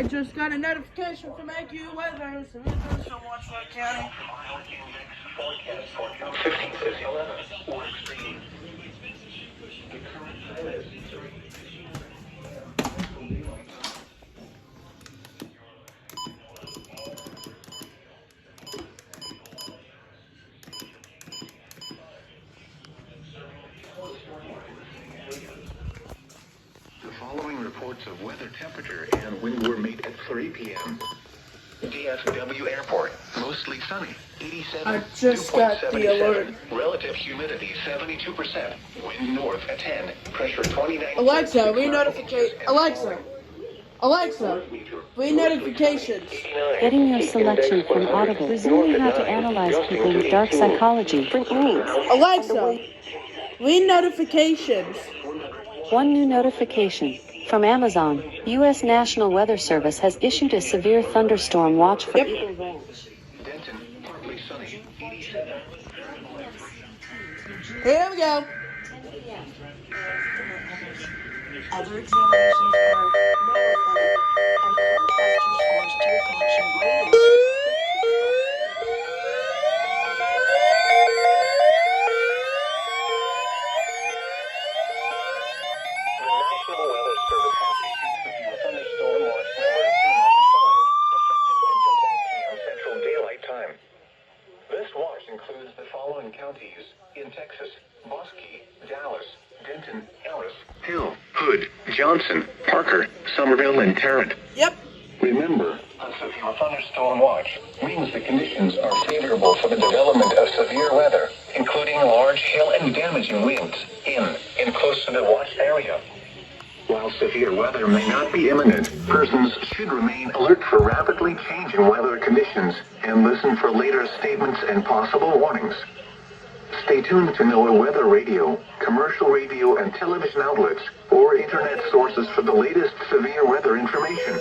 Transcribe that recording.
I just got a notification from AQ Weather, so it does from Watchford County. 1550 or extreme. The current time is 3. The following reports of weather, temperature, and wind were made at 3 p.m. DFW Airport, mostly sunny, 87, I just got the alert. Relative humidity 72%, wind north at 10, pressure 29. Alexa, read notifications. Getting your selection from Audible. Resuming how to analyze people with dark psychology. Alexa, read notifications. One new notification. From Amazon, U.S. National Weather Service has issued a severe thunderstorm watch for... Yep. Denton, partly sunny, 87. Here we go. Other examinations were marathon and contrast your scores to your collection grading. The National Weather Service has issued severe thunderstorm watch number 295, effective until 10 p.m. Central Daylight Time. This watch includes the following counties in Texas: Bosque, Dallas, Denton, Ellis, Hill, Hood, Johnson, Parker, Somerville, and Tarrant. Yep. Remember, a severe thunderstorm watch means the conditions are favorable for the development of severe weather, including large hail and damaging winds in and close to the watched area. While severe weather may not be imminent, persons should remain alert for rapidly changing weather conditions and listen for later statements and possible warnings. Stay tuned to NOAA weather radio, commercial radio and television outlets, or internet sources for the latest severe weather information.